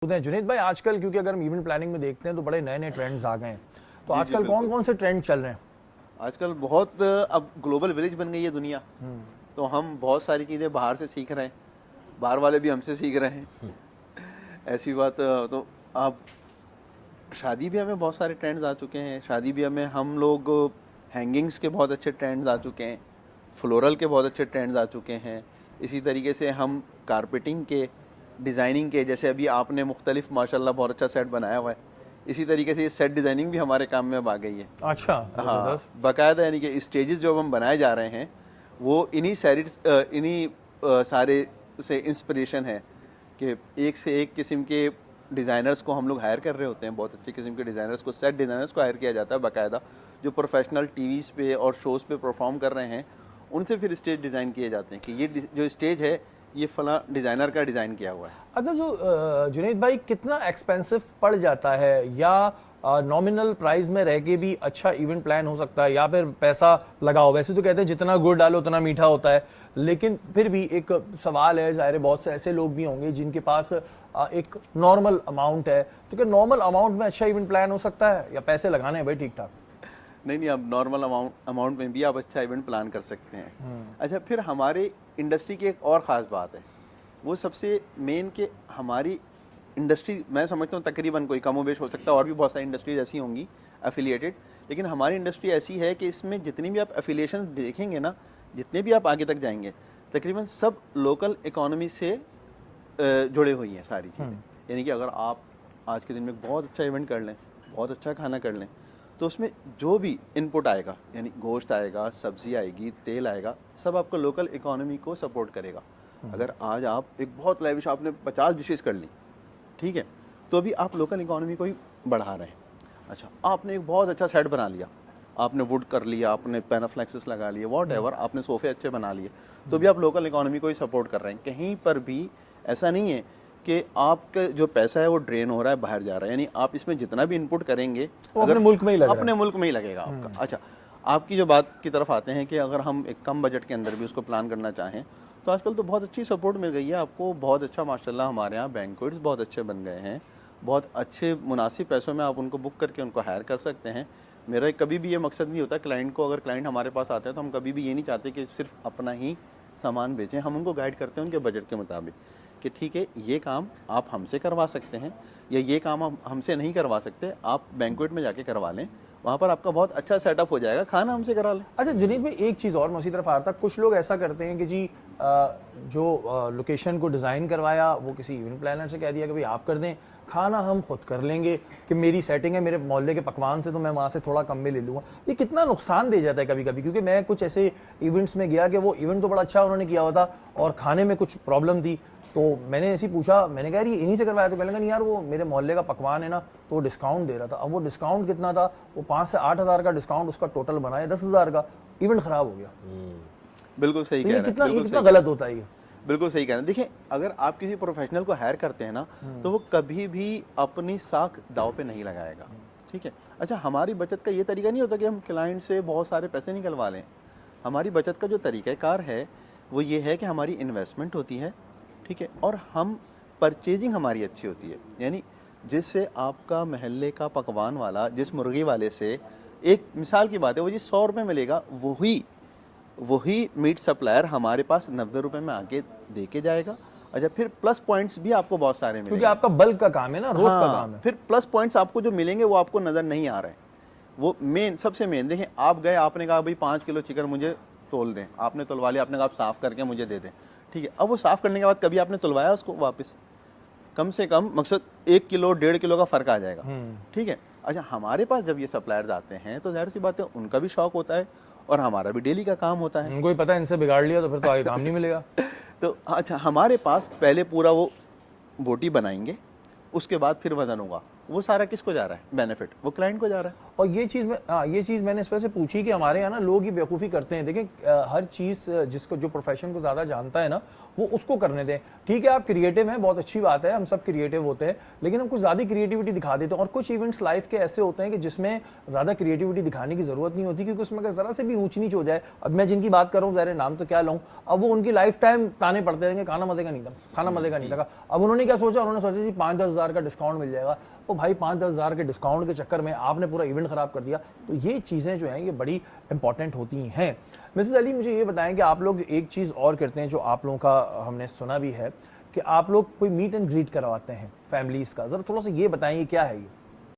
जुनेद भाई, आजकल क्योंकि अगर हम इवेंट प्लानिंग में देखते हैं तो बड़े नए नए ट्रेंड्स आ गए हैं, तो आजकल कौन कौन से ट्रेंड चल रहे हैं? आजकल बहुत अब ग्लोबल विलेज बन गई है दुनिया। तो हम बहुत सारी चीज़ें बाहर से सीख रहे हैं, बाहर वाले भी हमसे सीख रहे हैं। ऐसी बात तो अब शादी ब्याह में बहुत सारे ट्रेंड्स आ चुके हैं। शादी ब्याह में हम लोग हैंगिंग्स के बहुत अच्छे ट्रेंड्स आ चुके हैं, फ्लोरल के बहुत अच्छे ट्रेंड्स आ चुके हैं। इसी तरीके से हम कारपेटिंग के, डिज़ाइनिंग के, जैसे अभी आपने मुख्तलिफ माशाल्लाह बहुत अच्छा सेट बनाया हुआ है, इसी तरीके से ये सेट डिज़ाइनिंग भी हमारे काम में अब आ गई है। अच्छा, हाँ, बाकायदा यानी कि स्टेजेस जो हम बनाए जा रहे हैं वो इन्हीं सारे से इंस्पिरेशन है कि एक से एक किस्म के डिज़ाइनर्स को हम लोग हायर कर रहे होते हैं। बहुत अच्छे किस्म के डिज़ाइनर्स को, सेट डिज़ाइनर्स को हायर किया जाता है बाकायदा, जो प्रोफेशनल टीवीज़ पे और शोज़ पे परफॉर्म कर रहे हैं। उनसे फिर स्टेज डिज़ाइन किए जाते हैं कि ये जो स्टेज है ये फला डिज़ाइनर का डिज़ाइन किया हुआ है। अच्छा, जो जुनेद भाई, कितना एक्सपेंसिव पड़ जाता है, या नॉमिनल प्राइस में रह के भी अच्छा इवेंट प्लान हो सकता है, या फिर पैसा लगाओ? वैसे तो कहते हैं जितना गुड़ डालो उतना मीठा होता है, लेकिन फिर भी एक सवाल है, ज़ाहिर है बहुत से ऐसे लोग भी होंगे जिनके पास एक नॉर्मल अमाउंट है, तो क्या नॉर्मल अमाउंट में अच्छा इवेंट प्लान हो सकता है, या पैसे लगाने हैं भाई ठीक ठाक? नहीं, अब नॉर्मल अमाउंट में भी आप अच्छा इवेंट प्लान कर सकते हैं। अच्छा, फिर हमारे इंडस्ट्री की एक और ख़ास बात है, वो सबसे मेन कि हमारी इंडस्ट्री, मैं समझता हूँ तकरीबन कोई कमो बेश हो सकता है, और भी बहुत सारी इंडस्ट्रीज ऐसी होंगी एफिलिएटेड, लेकिन हमारी इंडस्ट्री ऐसी है कि इसमें जितनी भी आप एफिलिएशन देखेंगे ना, जितने भी आप आगे तक जाएंगे, तकरीबन सब लोकल इकोनॉमी से जुड़े हुई हैं सारी चीज़ें। यानी कि अगर आप आज के दिन में बहुत अच्छा इवेंट कर लें, बहुत अच्छा खाना कर लें, तो उसमें जो भी इनपुट आएगा, यानी गोश्त आएगा, सब्जी आएगी, तेल आएगा, सब आपको लोकल इकोनॉमी को सपोर्ट करेगा। अगर आज आप एक बहुत लेविश, आपने 50 डिशेस कर ली, ठीक है, तो अभी आप लोकल इकोनॉमी को ही बढ़ा रहे हैं। अच्छा, आपने एक बहुत अच्छा सेट बना लिया, आपने वुड कर लिया, आपने पैनाफ्लेक्सेस लगा लिए, वॉट एवर, आपने सोफे अच्छे बना लिए, तो भी आप लोकल इकोनॉमी को ही सपोर्ट कर रहे हैं। कहीं पर भी ऐसा नहीं है कि आपका जो पैसा है वो ड्रेन हो रहा है, बाहर जा रहा है। यानी आप इसमें जितना भी इनपुट करेंगे अपने मुल्क में ही लगेगा, अपने मुल्क में ही लगेगा आपका। अच्छा, आपकी जो बात की तरफ आते हैं कि अगर हम एक कम बजट के अंदर भी उसको प्लान करना चाहें, तो आजकल तो बहुत अच्छी सपोर्ट मिल गई है आपको। बहुत अच्छा माशाल्लाह हमारे यहाँ बैंक्वेट्स बहुत अच्छे बन गए हैं, बहुत अच्छे मुनासिब पैसों में आप उनको बुक करके उनको हायर कर सकते हैं। मेरा कभी भी ये मकसद नहीं होता क्लाइंट को, अगर क्लाइंट हमारे पास आते हैं तो हम कभी भी ये नहीं चाहते कि सिर्फ अपना ही सामान बेचें। हम उनको गाइड करते हैं उनके बजट के मुताबिक कि ठीक है, ये काम आप हमसे करवा सकते हैं, या ये काम आप हमसे नहीं करवा सकते, आप बैंक्वेट में जाके करवा लें, वहाँ पर आपका बहुत अच्छा सेटअप हो जाएगा, खाना हमसे करा लें। अच्छा जुनीद भाई, एक चीज़ और मैं उसी तरफ आ रहा था, कुछ लोग ऐसा करते हैं कि जी जो लोकेशन को डिज़ाइन करवाया वो किसी इवेंट प्लानर से कह दिया कि भाई आप कर दें, खाना हम खुद कर लेंगे, कि मेरी सेटिंग है मेरे मोहल्ले के पकवान से, तो मैं वहाँ से थोड़ा कम में ले लूँगा। ये कितना नुकसान दे जाता है कभी कभी, क्योंकि मैं कुछ ऐसे इवेंट्स में गया कि वो इवेंट तो बड़ा अच्छा उन्होंने किया हुआ था और खाने में कुछ प्रॉब्लम थी, तो मैंने ऐसे पूछा, मैंने कहा ये इन्हीं से करवाया, तो कहने लगा नहीं यार वो मेरे मोहल्ले का पकवान है ना, तो वो डिस्काउंट दे रहा था। अब वो डिस्काउंट कितना था, वो 5 से 8 हज़ार का डिस्काउंट उसका टोटल बनाया 10 हज़ार का, इवेंट खराब हो गया। बिल्कुल सही कह रहे हैं, कितना गलत होता है ये? बिल्कुल सही कह रहे हैं। देखिए, अगर आप किसी प्रोफेशनल को हायर करते हैं ना, तो वो कभी भी अपनी साख दाव पे नहीं लगाएगा, ठीक है। अच्छा, हमारी बचत का ये तरीका नहीं होता कि हम क्लाइंट से बहुत सारे पैसे निकलवा लें। हमारी बचत का जो तरीक़ाकार है वो ये है कि हमारी इन्वेस्टमेंट होती है, ठीक है, और हम परचेजिंग हमारी अच्छी होती है। यानी जिससे आपका महल्ले का पकवान वाला जिस मुर्गी वाले से, एक मिसाल की बात है, वो जी 100 रुपये में लेगा, वही मीट सप्लायर हमारे पास 90 रुपये में आके दे के जाएगा। अच्छा, फिर प्लस पॉइंट्स भी आपको बहुत सारे मिलेंगे, क्योंकि आपका बल्क का काम है ना, रोज का काम है। फिर प्लस पॉइंट्स आपको जो मिलेंगे वो आपको नज़र नहीं आ रहे हैं। वो मेन, सबसे मेन देखें, आप गए, आपने कहा भाई 5 किलो चिकन मुझे तोल दें, आपने तुलवा लिया, आपने कहा आप साफ़ करके मुझे दे दें, ठीक है। अब वो साफ़ करने के बाद कभी आपने तुलवाया उसको वापस? कम से कम मकसद 1 किलो 1.5 किलो का फ़र्क आ जाएगा, ठीक है। अच्छा, हमारे पास जब ये सप्लायर्स आते हैं तो जाहिर सी बात है उनका भी शौक होता है और हमारा भी डेली का काम होता है। उनको ही पता है इनसे बिगाड़ लिया तो फिर तो आगे काम नहीं मिलेगा। तो अच्छा, हमारे पास पहले पूरा वो बोटी बनाएंगे, उसके बाद फिर वज़न होगा, वो सारा किसको जा रहा है बेनिफिट? वो क्लाइंट को जा रहा है। और ये चीज़ मैंने इस वजह से पूछी कि हमारे यहाँ ना लोग ये बेवकूफ़ी करते हैं। देखें हर चीज़ जिसको जो प्रोफेशन को ज़्यादा जानता है ना वो उसको करने दें। ठीक है आप क्रिएटिव हैं, बहुत अच्छी बात है, हम सब क्रिएटिव होते हैं, लेकिन हम कुछ ज़्यादा क्रिएटिविटी दिखा देते हैं। और कुछ इवेंट्स लाइफ के ऐसे होते हैं कि जिसमें ज़्यादा क्रिएटिविटी दिखाने की ज़रूरत नहीं होती, क्योंकि उसमें अगर ज़रा से भी ऊंच नीच हो जाए, अब मैं जिनकी बात कर रहा हूँ ज़ाहिर नाम तो क्या लूँ, अब वो उनकी लाइफ टाइम ताने पड़ते रहेंगे, खाना मजे का नहीं था, खाना मजे का नहीं था। अब उन्होंने क्या सोचा, उन्होंने सोचा जी 5-10 हज़ार का डिस्काउंट मिल जाएगा। तो भाई 5-10 हज़ार के डिस्काउंट के चक्कर में आपने पूरा इवेंट खराब कर दिया। तो ये चीज़ें जो हैं ये बड़ी इंपॉर्टेंट होती हैं। मिसेस अली मुझे ये बताएं कि आप लोग एक चीज़ और करते हैं जो आप लोगों का हमने सुना भी है कि आप लोग कोई मीट एंड ग्रीट करवाते हैं फैमिलीज़ का, ज़रा थोड़ा सा ये बताएं ये क्या है? ये